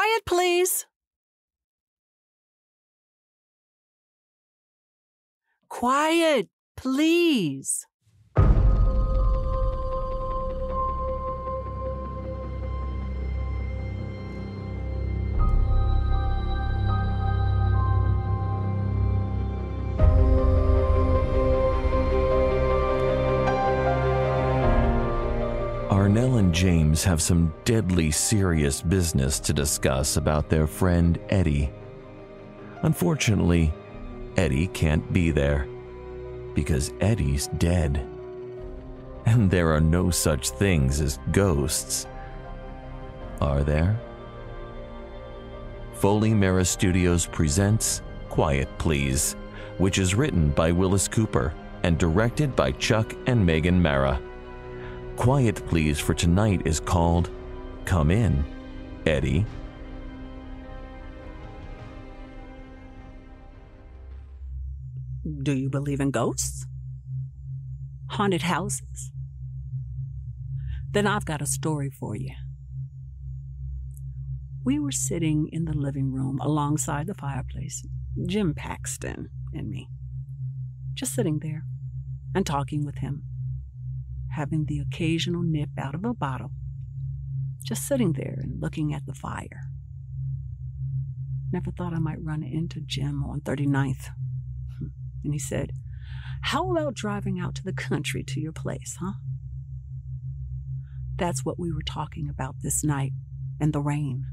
Quiet, please. Quiet, please. Arnelle and James have some deadly serious business to discuss about their friend Eddie. Unfortunately, Eddie can't be there because Eddie's dead. And there are no such things as ghosts, are there? Foley Mara Studios presents Quiet Please, which is written by Willis Cooper and directed by Chuck and Megan Mara. Quiet Please for tonight is called Come In, Eddie. Do you believe in ghosts? Haunted houses? Then I've got a story for you. We were sitting in the living room alongside the fireplace, Jim Paxton and me, just sitting there and talking with him, having the occasional nip out of a bottle, just sitting there and looking at the fire. Never thought I might run into Jim on 39th. And he said, "How about driving out to the country to your place, huh?" That's what we were talking about this night in the rain.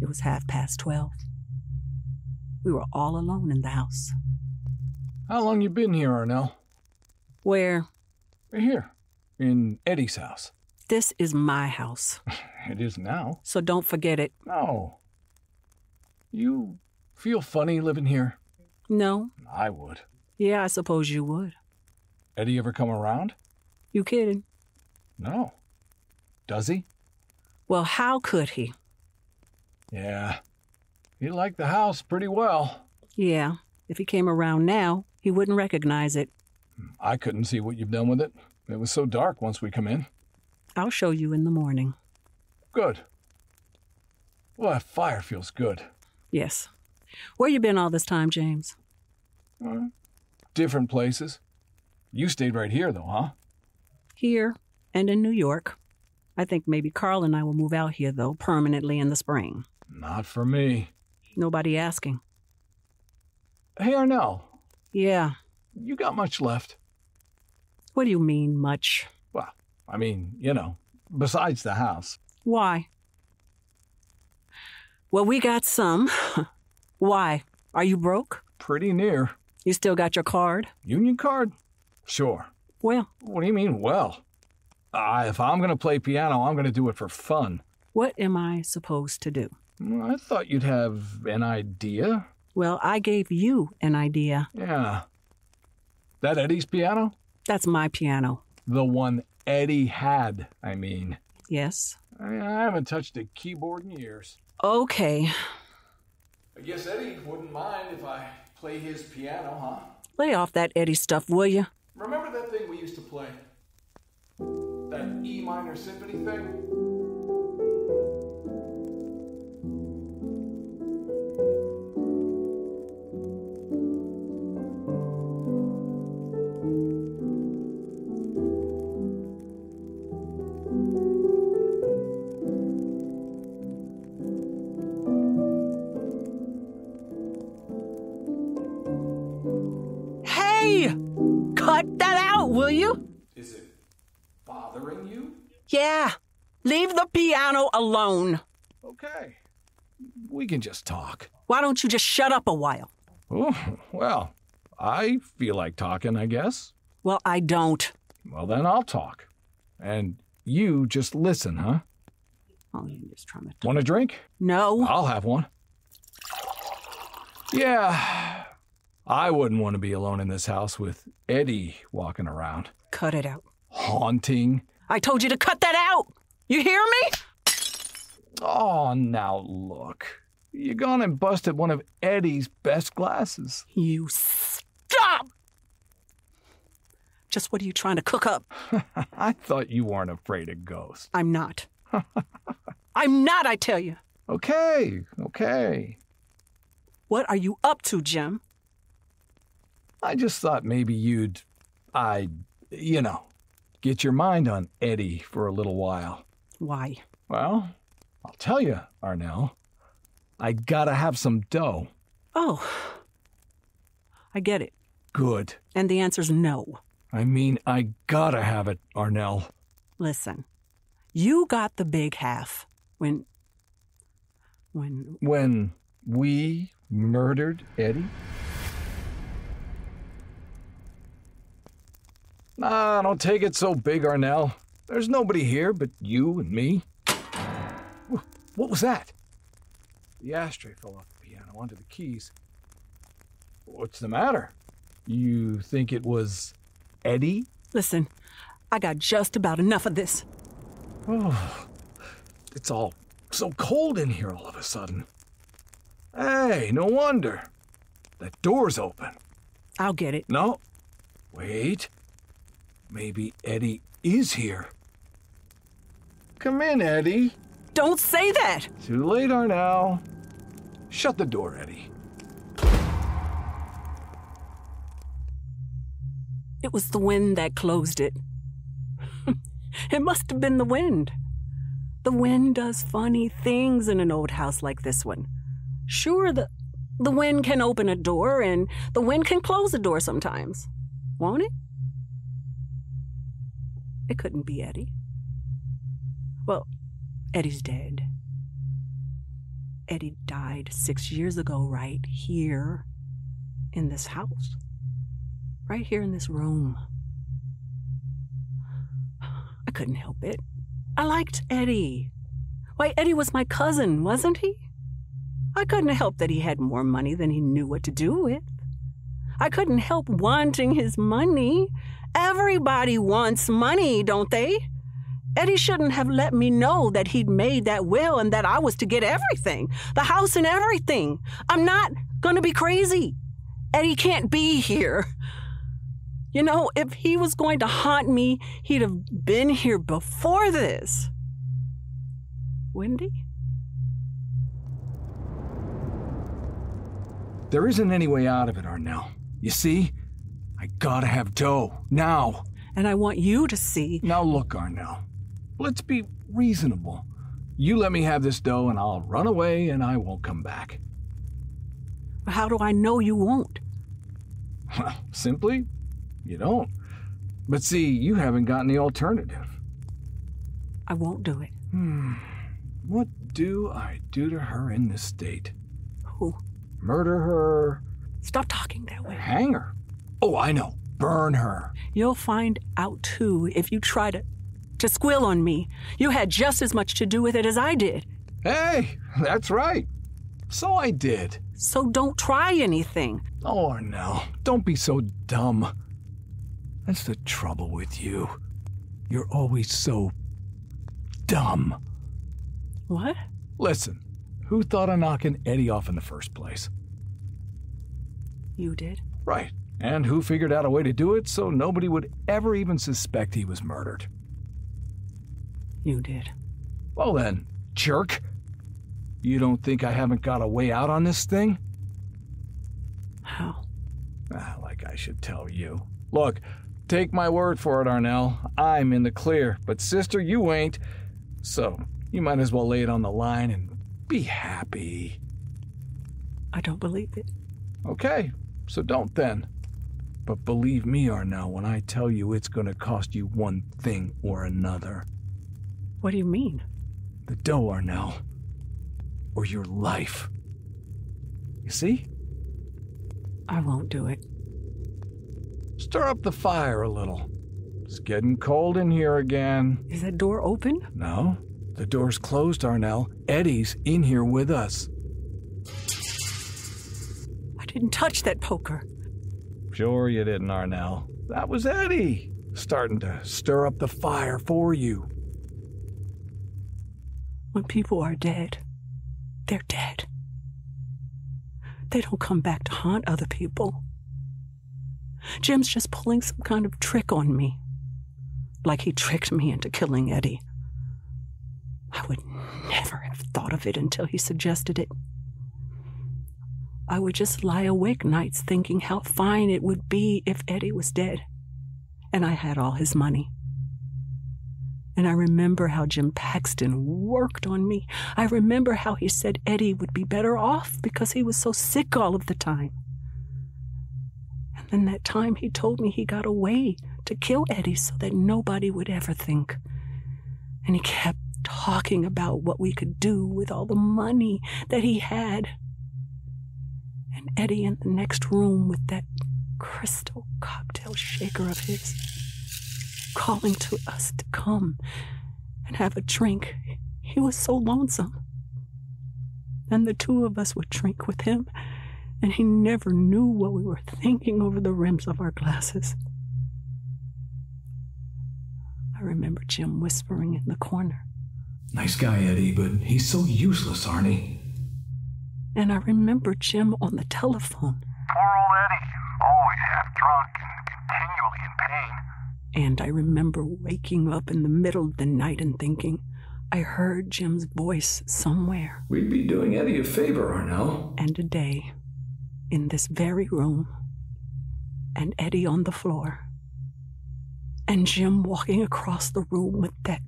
It was 12:30. We were all alone in the house. How long you been here, Arnelle? Where? Here, in Eddie's house. This is my house. It is now. So don't forget it. No. You feel funny living here? No. I would. Yeah, I suppose you would. Eddie ever come around? You kidding? No. Does he? Well, how could he? Yeah. He liked the house pretty well. Yeah. If he came around now, he wouldn't recognize it. I couldn't see what you've done with it. It was so dark once we come in. I'll show you in the morning. Good. Well, that fire feels good. Yes. Where you been all this time, James? Different places. You stayed right here, though, huh? Here and in New York. I think maybe Carl and I will move out here, though, permanently in the spring. Not for me. Nobody asking. Hey, Arnelle. Yeah. You got much left? What do you mean, much? Well, I mean, besides the house. Why? Well, we got some. Why? Are you broke? Pretty near. You still got your card? Union card? Sure. Well? What do you mean, well? If I'm going to play piano, I'm going to do it for fun. What am I supposed to do? I thought you'd have an idea. Well, I gave you an idea. Yeah. That Eddie's piano? That's my piano. The one Eddie had, I mean. Yes. I haven't touched a keyboard in years. Okay. I guess Eddie wouldn't mind if I play his piano, huh? Lay off that Eddie stuff, will you? Remember that thing we used to play? That E minor symphony thing? Cut that out, will you? Is it bothering you? Yeah. Leave the piano alone. Okay. We can just talk. Why don't you just shut up a while? Oh, well, I feel like talking, I guess. Well, I don't. Well, then I'll talk. And you just listen, huh? Oh, you're just trying to... Want a drink? No. I'll have one. Yeah, I wouldn't want to be alone in this house with Eddie walking around. Cut it out. Haunting. I told you to cut that out. You hear me? Oh, now look. You gone and busted one of Eddie's best glasses. You stop! Just what are you trying to cook up? I thought you weren't afraid of ghosts. I'm not. I'm not, I tell you. Okay. What are you up to, Jim? I just thought maybe get your mind on Eddie for a little while. Why? Well, I'll tell you, Arnelle. I gotta have some dough. Oh, I get it. Good. And the answer's no. I mean, I gotta have it, Arnelle. Listen, you got the big half when we murdered Eddie? Nah, don't take it so big, Arnelle. There's nobody here but you and me. What was that? The ashtray fell off the piano onto the keys. What's the matter? You think it was Eddie? Listen, I got just about enough of this. Oh, it's all so cold in here all of a sudden. Hey, no wonder. That door's open. I'll get it. No. Wait. Maybe Eddie is here. Come in, Eddie. Don't say that! Too late, Arnelle. Shut the door, Eddie. It was the wind that closed it. It must have been the wind. The wind does funny things in an old house like this one. Sure, the wind can open a door and the wind can close a door sometimes. Won't it? It couldn't be Eddie. Well, Eddie's dead. Eddie died 6 years ago right here in this house. Right here in this room. I couldn't help it. I liked Eddie. Why, Eddie was my cousin, wasn't he? I couldn't help that he had more money than he knew what to do with. I couldn't help wanting his money. Everybody wants money, don't they? Eddie shouldn't have let me know that he'd made that will and that I was to get everything, the house and everything. I'm not going to be crazy. Eddie can't be here. You know, if he was going to haunt me, he'd have been here before this. Wendy? There isn't any way out of it, Arnelle. You see? I gotta have dough, now. And I want you to see. Now look, Arnelle. Let's be reasonable. You let me have this dough and I'll run away and I won't come back. How do I know you won't? Well, simply, you don't. But see, you haven't gotten the alternative. I won't do it. What do I do to her in this state? Who? Murder her? Stop talking that way. Hang her? Oh, I know. Burn her. You'll find out, too, if you try to squeal on me. You had just as much to do with it as I did. Hey, that's right. So I did. So don't try anything. Oh, Arnelle, don't be so dumb. That's the trouble with you. You're always so dumb. What? Listen, who thought of knocking Eddie off in the first place? You did. Right. And who figured out a way to do it so nobody would ever even suspect he was murdered? You did. Well then, jerk. You don't think I haven't got a way out on this thing? How? Like I should tell you. Look, take my word for it, Arnelle. I'm in the clear, but sister, you ain't. So, you might as well lay it on the line and be happy. I don't believe it. Okay, so don't then. But believe me, Arnelle, when I tell you it's going to cost you one thing or another. What do you mean? The dough, Arnelle. Or your life. You see? I won't do it. Stir up the fire a little. It's getting cold in here again. Is that door open? No, the door's closed, Arnelle. Eddie's in here with us. I didn't touch that poker. Sure you didn't, Arnelle. That was Eddie, starting to stir up the fire for you. When people are dead, they're dead. They don't come back to haunt other people. Jim's just pulling some kind of trick on me. Like he tricked me into killing Eddie. I would never have thought of it until he suggested it. I would just lie awake nights thinking how fine it would be if Eddie was dead and I had all his money. And I remember how Jim Paxton worked on me. I remember how he said Eddie would be better off because he was so sick all of the time. And then that time he told me he got away to kill Eddie so that nobody would ever think. And he kept talking about what we could do with all the money that he had. And Eddie in the next room with that crystal cocktail shaker of his, calling to us to come and have a drink. He was so lonesome. And the two of us would drink with him, and he never knew what we were thinking over the rims of our glasses. I remember Jim whispering in the corner, Nice guy, Eddie, but he's so useless, Arnie. And I remember Jim on the telephone. Poor old Eddie, always half drunk and continually in pain. And I remember waking up in the middle of the night and thinking, I heard Jim's voice somewhere. We'd be doing Eddie a favor, Arnelle. And a day, in this very room, and Eddie on the floor, and Jim walking across the room with that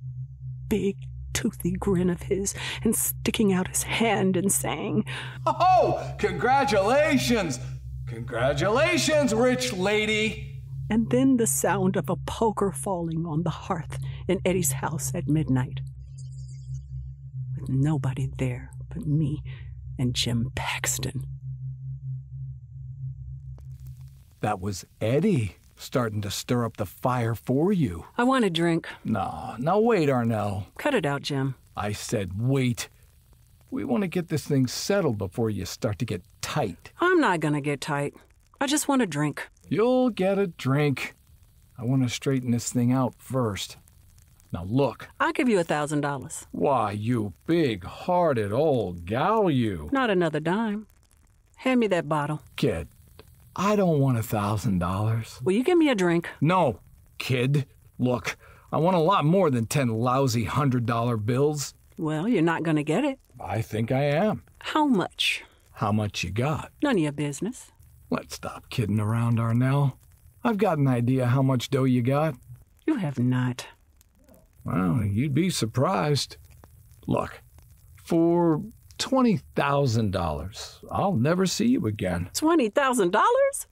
big, toothy grin of his and sticking out his hand and saying, Oh, congratulations! Congratulations, rich lady! And then the sound of a poker falling on the hearth in Eddie's house at midnight, with nobody there but me and Jim Paxton. That was Eddie starting to stir up the fire for you. I want a drink. No, wait, Arnelle. Cut it out, Jim. I said wait. We want to get this thing settled before you start to get tight. I'm not gonna get tight. I just want a drink. You'll get a drink. I want to straighten this thing out first. Now look. I'll give you $1,000. Why, you big-hearted old gal, you. Not another dime. Hand me that bottle. Kid, I don't want $1,000. Will you give me a drink? No, kid. Look, I want a lot more than 10 lousy $100 bills. Well, you're not gonna get it. I think I am. How much? How much you got? None of your business. Let's stop kidding around, Arnelle. I've got an idea how much dough you got. You have not. Well, you'd be surprised. Look, for $20,000, I'll never see you again. $20,000?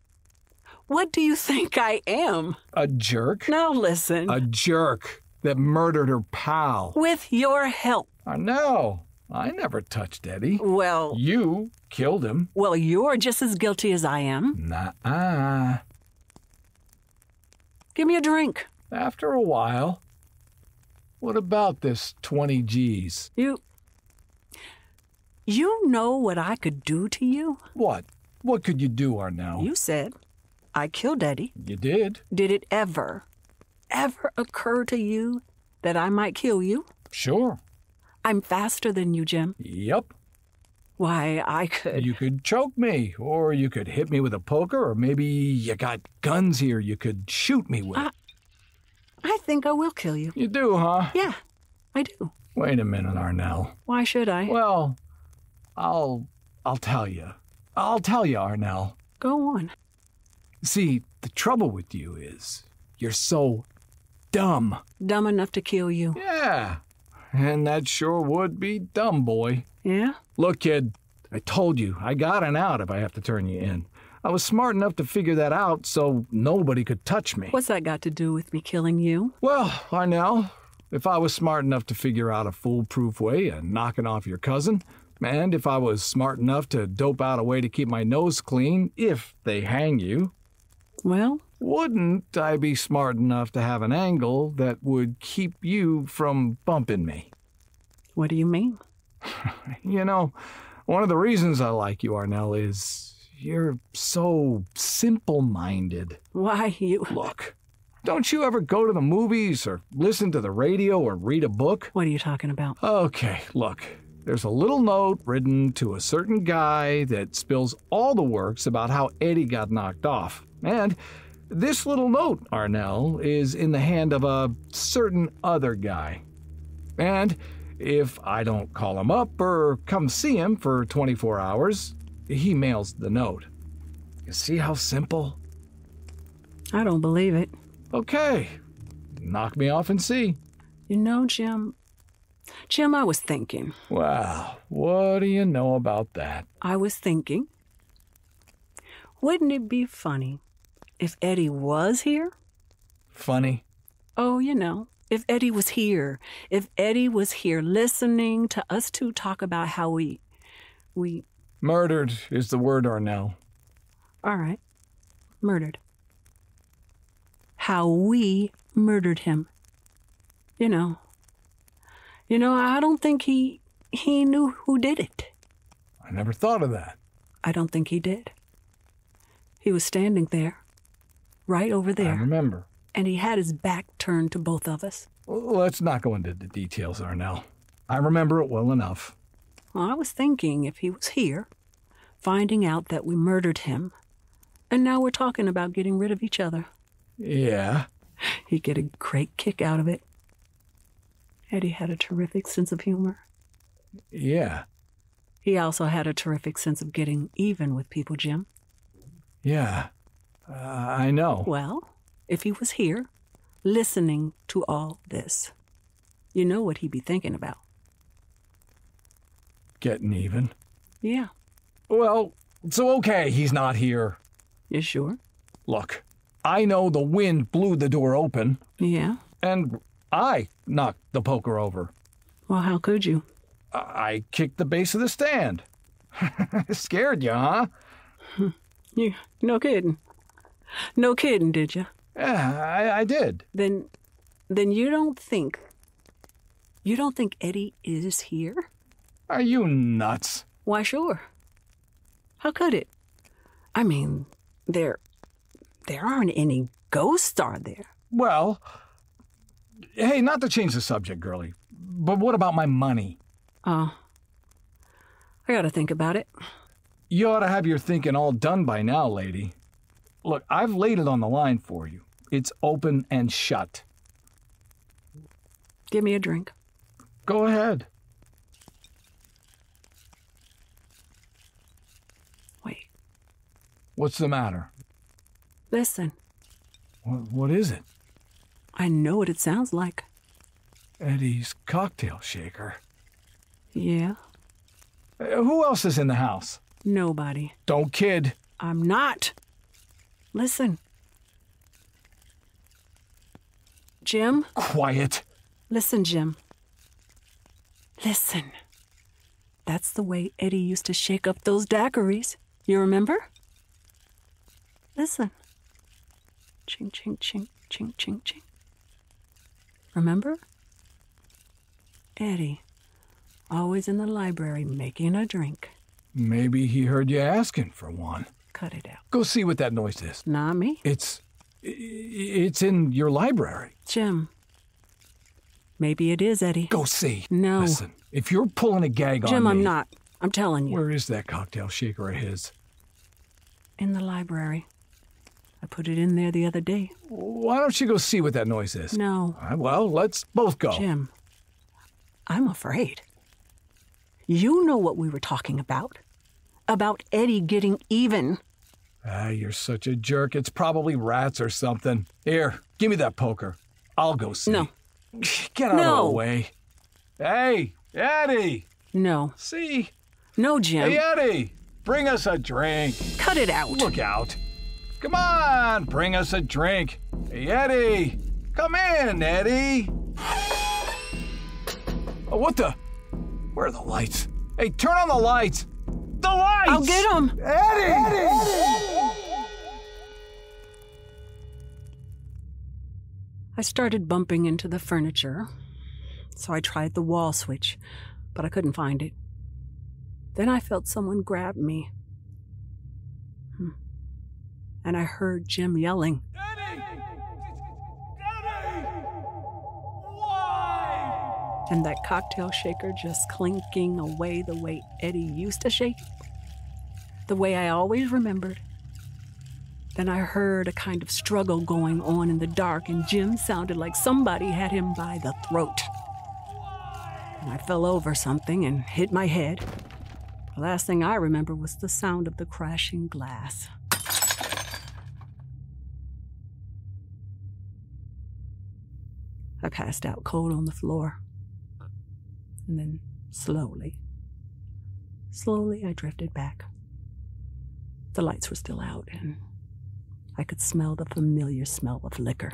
What do you think I am? A jerk? Now listen. A jerk that murdered her pal. With your help. No, I never touched Eddie. Well... You killed him. Well, you're just as guilty as I am. Nuh-uh. Give me a drink. After a while. What about this 20 G's? You know what I could do to you? What? What could you do, Arnelle? You said I killed Eddie. You did. Did it ever occur to you that I might kill you? Sure. I'm faster than you, Jim. Yep. Why, I could... You could choke me, or you could hit me with a poker, or maybe you got guns here you could shoot me with. I think I will kill you. You do, huh? Yeah, I do. Wait a minute, Arnelle. Why should I? Well, I'll tell you. I'll tell you, Arnelle. Go on. See, the trouble with you is you're so dumb. Dumb enough to kill you. Yeah, and that sure would be dumb, boy. Yeah? Look, kid, I told you, I got an out if I have to turn you in. I was smart enough to figure that out so nobody could touch me. What's that got to do with me killing you? Well, Arnelle, if I was smart enough to figure out a foolproof way of knocking off your cousin, and if I was smart enough to dope out a way to keep my nose clean if they hang you, well, wouldn't I be smart enough to have an angle that would keep you from bumping me? What do you mean? You know, one of the reasons I like you, Arnelle, is you're so simple-minded. Why, you... Look, don't you ever go to the movies or listen to the radio or read a book? What are you talking about? Okay, look, there's a little note written to a certain guy that spills all the works about how Eddie got knocked off. And this little note, Arnelle, is in the hand of a certain other guy. And If I don't call him up or come see him for 24 hours, he mails the note. You see how simple? I don't believe it. Okay, knock me off and see. You know, Jim, I was thinking. Well, what do you know about that? I was thinking, wouldn't it be funny if Eddie was here? Funny? Oh, you know, if Eddie was here. If Eddie was here listening to us two talk about how we... Murdered is the word, Arnelle. All right, murdered. How we murdered him. You know, I don't think he knew who did it. I never thought of that. I don't think he did. He was standing there, right over there. I remember. And he had his back turned to both of us. Let's not go into the details, Arnelle. I remember it well enough. Well, I was thinking if he was here, finding out that we murdered him, and now we're talking about getting rid of each other. Yeah? He'd get a great kick out of it. Eddie had a terrific sense of humor. Yeah. He also had a terrific sense of getting even with people, Jim. Yeah. I know. Well, if he was here, listening to all this, you know what he'd be thinking about. Getting even? Yeah. Well, so okay, he's not here. You sure? Look, I know the wind blew the door open. Yeah? And I knocked the poker over. Well, how could you? I kicked the base of the stand. Scared you, huh? You, no kidding. No kidding, did you? Yeah, I did. Then you don't think Eddie is here? Are you nuts? Why, sure. How could it? I mean, there aren't any ghosts, are there? Well, hey, not to change the subject, girlie, but what about my money? Oh, I gotta think about it. You ought to have your thinking all done by now, lady. Look, I've laid it on the line for you. It's open and shut. Give me a drink. Go ahead. Wait. What's the matter? Listen. What is it? I know what it sounds like. Eddie's cocktail shaker. Yeah? Who else is in the house? Nobody. Don't kid. I'm not. Listen. Jim? Quiet. Listen, Jim. Listen. That's the way Eddie used to shake up those daiquiris. You remember? Listen. Ching, ching, ching, ching, ching, ching. Remember? Eddie, always in the library making a drink. Maybe he heard you asking for one. Cut it out. Go see what that noise is. Not me. It's in your library. Jim. Maybe it is, Eddie. Go see. No. Listen, if you're pulling a gag on me... Jim, I'm not. I'm telling you. Where is that cocktail shaker of his? In the library. I put it in there the other day. Why don't you go see what that noise is? No. All right, well, let's both go. Jim, I'm afraid. You know what we were talking about. About Eddie getting even. You're such a jerk. It's probably rats or something. Here, give me that poker. I'll go see. No. Get out of the way. Hey, Eddie. No. See? No, Jim. Hey, Eddie, bring us a drink. Cut it out. Look out. Come on, bring us a drink. Hey, Eddie. Come in, Eddie. Oh, what the? Where are the lights? Hey, turn on the lights. The lights! I'll get him. Eddie! I started bumping into the furniture, so I tried the wall switch, but I couldn't find it. Then I felt someone grab me. And I heard Jim yelling. Eddie! Eddie! Why? And that cocktail shaker just clinking away the way Eddie used to shake. The way I always remembered. Then I heard a kind of struggle going on in the dark, and Jim sounded like somebody had him by the throat. and I fell over something and hit my head. The last thing I remember was the sound of the crashing glass. I passed out cold on the floor. And then slowly I drifted back. The lights were still out, and I could smell the familiar smell of liquor.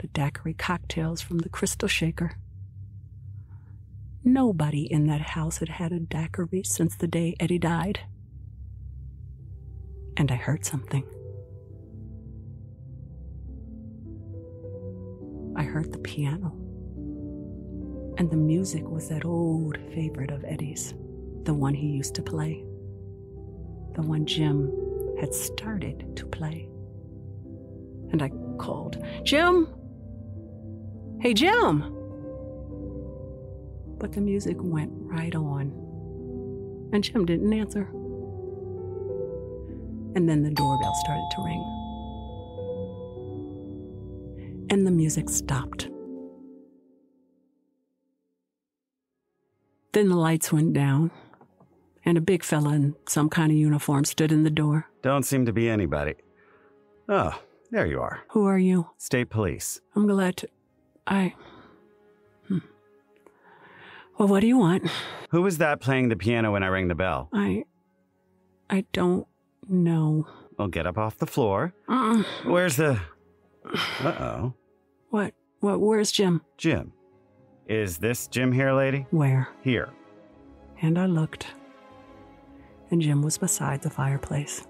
The daiquiri cocktails from the crystal shaker. Nobody in that house had had a daiquiri since the day Eddie died. And I heard something. I heard the piano. And the music was that old favorite of Eddie's, the one he used to play. The one Jim had started to play. And I called, "Jim! Hey, Jim!" But the music went right on, and Jim didn't answer. And then the doorbell started to ring. And the music stopped. Then the lights went down, and a big fella in some kind of uniform stood in the door. Don't seem to be anybody. Oh, there you are. "Who are you?" State Police. "I'm glad to... Well, what do you want?" Who was that playing the piano when I rang the bell? I don't know. Well, get up off the floor. Where's the... Uh-oh. What? Where's Jim? Jim. Is this Jim here, lady? Where? Here. And I looked, and Jim was beside the fireplace.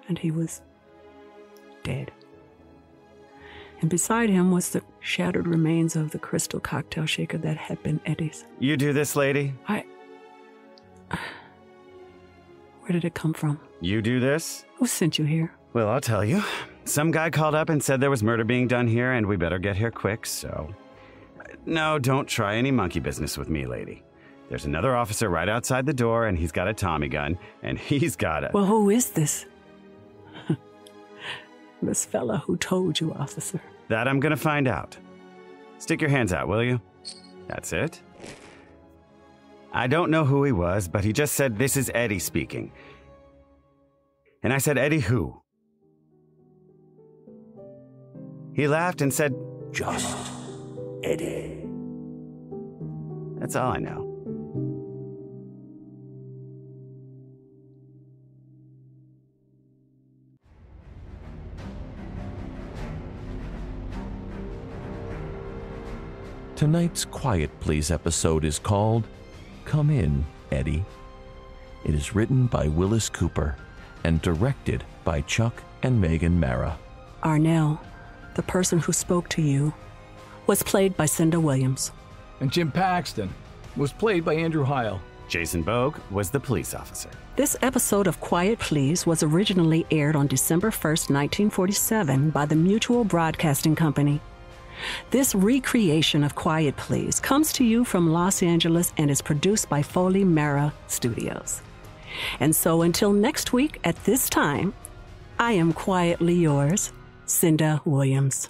And he was dead. And beside him was the shattered remains of the crystal cocktail shaker that had been Eddie's. You do this, lady? Where did it come from? You do this? Who sent you here? Well, I'll tell you. Some guy called up and said there was murder being done here and we better get here quick, so... No, don't try any monkey business with me, lady. There's another officer right outside the door and he's got a Tommy gun and he's got a... Well, who is this? This fella who told you, officer. That I'm gonna find out. Stick your hands out, will you? That's it. I don't know who he was, but he just said, "This is Eddie speaking." And I said, "Eddie who?" He laughed and said, "Just Eddie." That's all I know. Tonight's Quiet Please episode is called Come In, Eddie. It is written by Willis Cooper and directed by Chuck and Megan Mara. Arnelle, the person who spoke to you, was played by Cinda Williams. And Jim Paxton was played by Andrew Heil. Jason Bogue was the police officer. This episode of Quiet Please was originally aired on December 1st, 1947 by the Mutual Broadcasting Company. This recreation of Quiet Please comes to you from Los Angeles and is produced by Foley Mara Studios. And so until next week at this time, I am quietly yours, Cinda Williams.